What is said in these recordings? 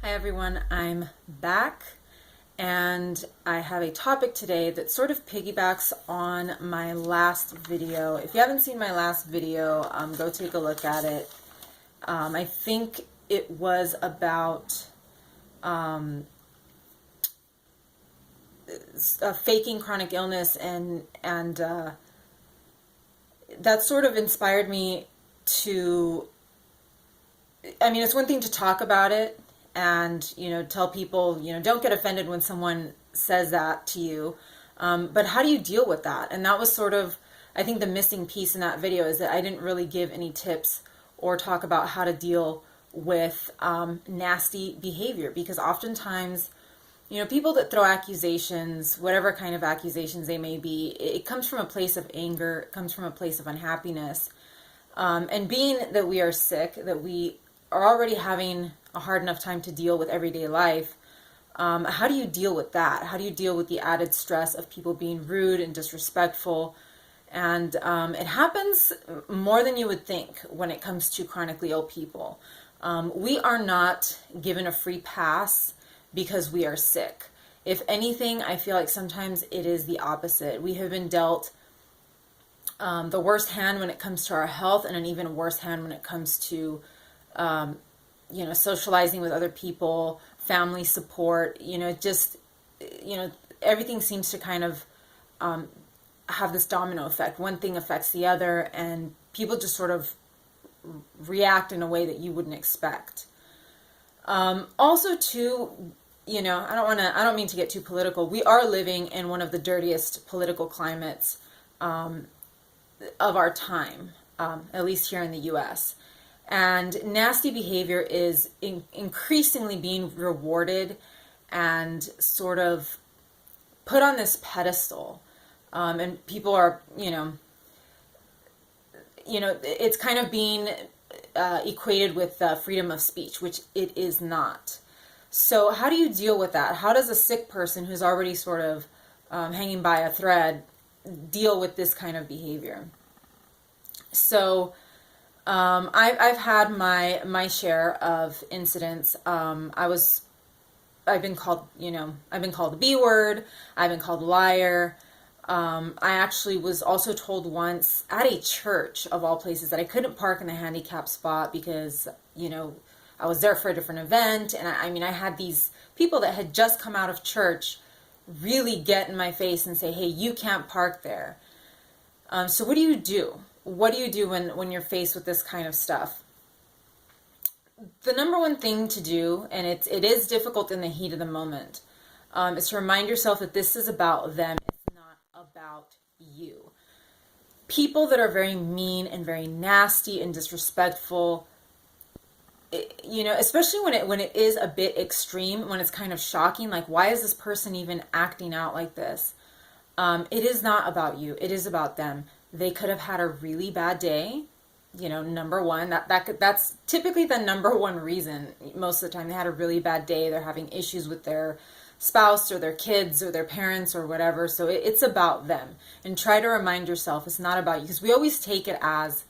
Hi everyone, I'm back and I have a topic today that sort of piggybacks on my last video. If you haven't seen my last video, go take a look at it. I think it was about faking chronic illness and that sort of inspired me to, it's one thing to talk about it and, tell people, don't get offended when someone says that to you. But how do you deal with that? And that was sort of, I think, the missing piece in that video is that I didn't really give any tips or talk about how to deal with nasty behavior, because oftentimes, people that throw accusations, whatever kind of accusations they may be, it comes from a place of anger, it comes from a place of unhappiness. And being that we are sick, that we are already having a hard enough time to deal with everyday life, how do you deal with that? How do you deal with the added stress of people being rude and disrespectful? And it happens more than you would think when it comes to chronically ill people. We are not given a free pass because we are sick. If anything, I feel like sometimes it is the opposite. We have been dealt the worst hand when it comes to our health, and an even worse hand when it comes to socializing with other people, family support, everything seems to kind of have this domino effect. One thing affects the other, and people just sort of react in a way that you wouldn't expect. Also, too, I don't mean to get too political. We are living in one of the dirtiest political climates of our time, at least here in the U.S. And nasty behavior is increasingly being rewarded and sort of put on this pedestal. And people are, it's kind of being equated with freedom of speech, which it is not. So how do you deal with that? How does a sick person who's already sort of hanging by a thread deal with this kind of behavior? So I've had my share of incidents. I've been called the B word. I've been called a liar. I actually was also told once at a church, of all places, that I couldn't park in the handicap spot because, I was there for a different event. And I had these people that had just come out of church really get in my face and say, hey, you can't park there. So what do you do? What do you do when you're faced with this kind of stuff? The number one thing to do, and it is difficult in the heat of the moment, is to remind yourself that this is about them. It's not about you. People that are very mean and very nasty and disrespectful, especially when it is a bit extreme, when it's kind of shocking, like, why is this person even acting out like this? It is not about you. It is about them. They could have had a really bad day. Number one, that's typically the number one reason. Most of the time they had a really bad day. They're having issues with their spouse or their kids or their parents or whatever. So it's about them. And try to remind yourself it's not about you, because we always take it as,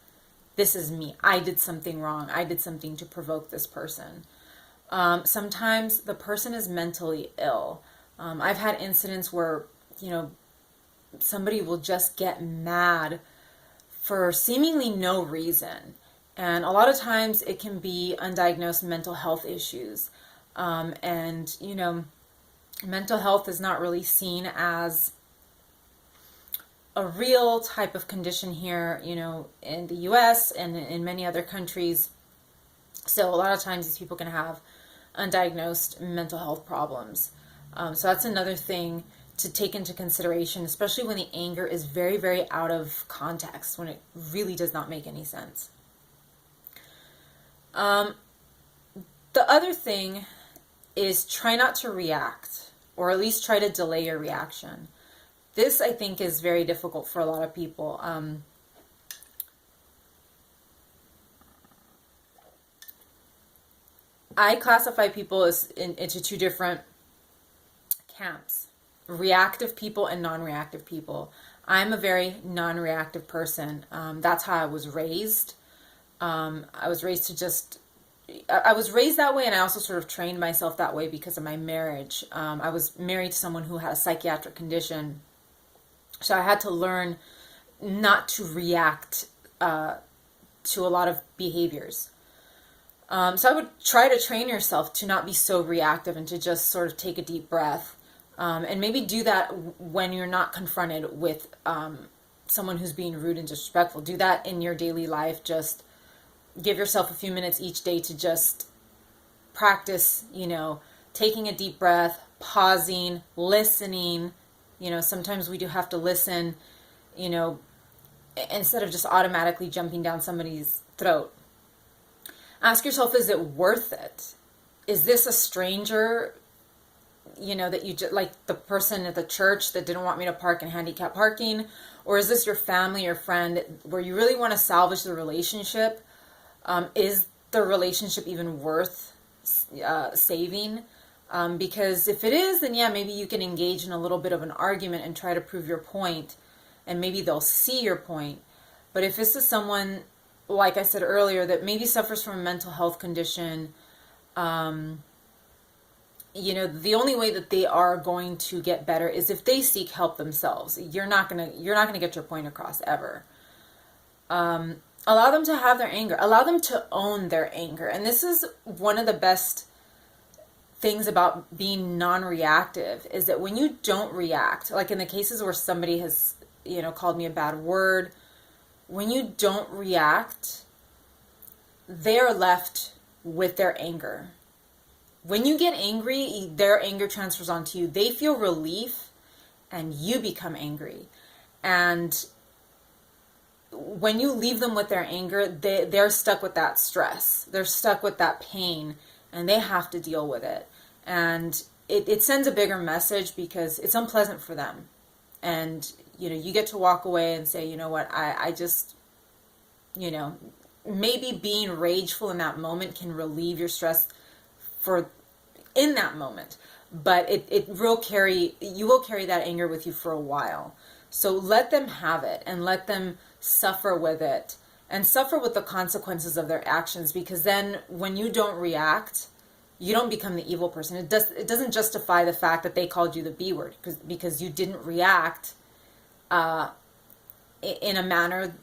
this is me. I did something wrong. I did something to provoke this person. Sometimes the person is mentally ill. I've had incidents where, somebody will just get mad for seemingly no reason. And a lot of times it can be undiagnosed mental health issues. Mental health is not really seen as a real type of condition here, in the US and in many other countries. So a lot of times these people can have undiagnosed mental health problems. So that's another thing to take into consideration, especially when the anger is very, very out of context, when it really does not make any sense. The other thing is try not to react, or at least try to delay your reaction. This, I think, is very difficult for a lot of people. I classify people into two different camps: reactive people and non-reactive people. I'm a very non-reactive person. That's how I was raised. I was raised to just, I was raised that way, and I also sort of trained myself that way because of my marriage. I was married to someone who had a psychiatric condition, so I had to learn not to react to a lot of behaviors. So I would try to train yourself to not be so reactive and to just sort of take a deep breath. And maybe do that when you're not confronted with someone who's being rude and disrespectful. Do that in your daily life. Just give yourself a few minutes each day to just practice, taking a deep breath, pausing, listening. Sometimes we do have to listen, instead of just automatically jumping down somebody's throat. Ask yourself, is it worth it? Is this a stranger, that you just, like the person at the church that didn't want me to park in handicap parking? Or is this your family or friend where you really want to salvage the relationship? Is the relationship even worth saving? Because if it is, then yeah, maybe you can engage in a little bit of an argument and try to prove your point, and maybe they'll see your point. But if this is someone, like I said earlier, that maybe suffers from a mental health condition, the only way that they are going to get better is if they seek help themselves. You're not gonna get your point across ever. Allow them to have their anger. Allow them to own their anger. And this is one of the best things about being non-reactive, is that when you don't react, like in the cases where somebody has, called me a bad word, when you don't react, they're left with their anger. When you get angry, their anger transfers onto you. They feel relief and you become angry. And when you leave them with their anger, they're stuck with that stress. They're stuck with that pain, and they have to deal with it. And it sends a bigger message because it's unpleasant for them. And, you get to walk away and say, you know what, I just, maybe being rageful in that moment can relieve your stress in that moment. But you will carry that anger with you for a while. So let them have it and let them suffer with it and suffer with the consequences of their actions, because then when you don't react, you don't become the evil person. It doesn't justify the fact that they called you the B word because you didn't react in a manner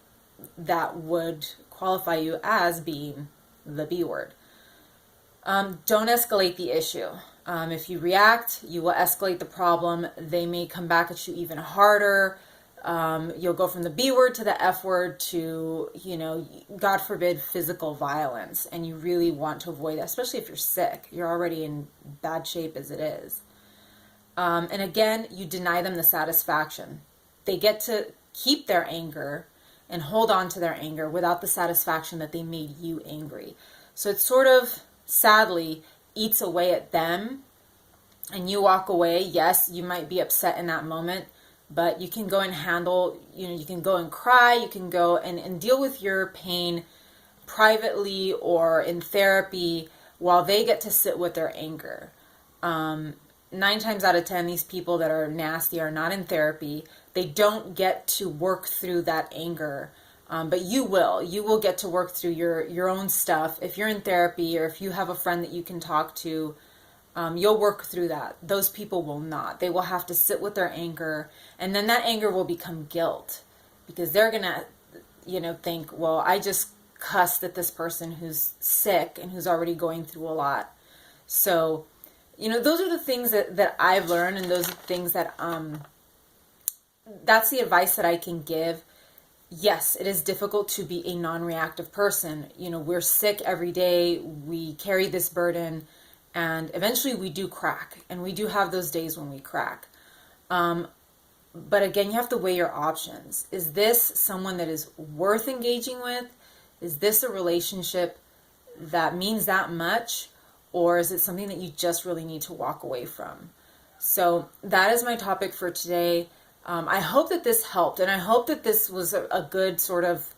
that would qualify you as being the B word. Don't escalate the issue. If you react, you will escalate the problem. They may come back at you even harder. You'll go from the B word to the F word to, God forbid, physical violence. And you really want to avoid that, especially if you're sick. You're already in bad shape as it is. And again, you deny them the satisfaction. They get to keep their anger and hold on to their anger without the satisfaction that they made you angry. So it sort of, sadly, eats away at them, and you walk away. Yes, you might be upset in that moment, but you can go and handle, you can go and cry, you can go and deal with your pain privately or in therapy while they get to sit with their anger. 9 times out of 10, these people that are nasty are not in therapy. They don't get to work through that anger. But you will get to work through your own stuff. If you're in therapy or if you have a friend that you can talk to, you'll work through that. Those people will not. They will have to sit with their anger, and then that anger will become guilt, because they're gonna, think, well, I just cussed at this person who's sick and who's already going through a lot. So, those are the things that I've learned, and those are the things that, that's the advice that I can give. Yes, it is difficult to be a non-reactive person. We're sick every day. We carry this burden, and eventually we do crack, and we do have those days when we crack. But again, you have to weigh your options. Is this someone that is worth engaging with? Is this a relationship that means that much? Or is it something that you just really need to walk away from? So that is my topic for today. I hope that this helped, and I hope that this was a good sort of,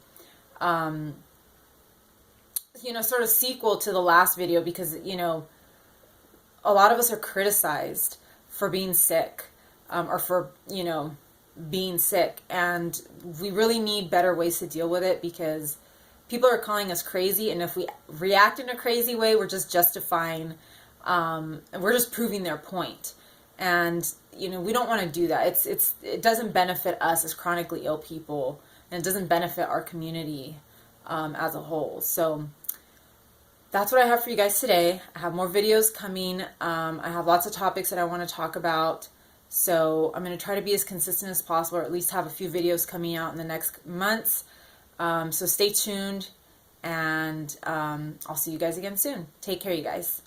sort of sequel to the last video, because, a lot of us are criticized for being sick, or for, being sick, and we really need better ways to deal with it, because people are calling us crazy, and if we react in a crazy way, we're just justifying, we're just proving their point. And we don't want to do that. It doesn't benefit us as chronically ill people, and it doesn't benefit our community as a whole. So that's what I have for you guys today. I have more videos coming. I have lots of topics that I want to talk about. So I'm going to try to be as consistent as possible, or at least have a few videos coming out in the next months. So stay tuned, and I'll see you guys again soon. Take care, you guys.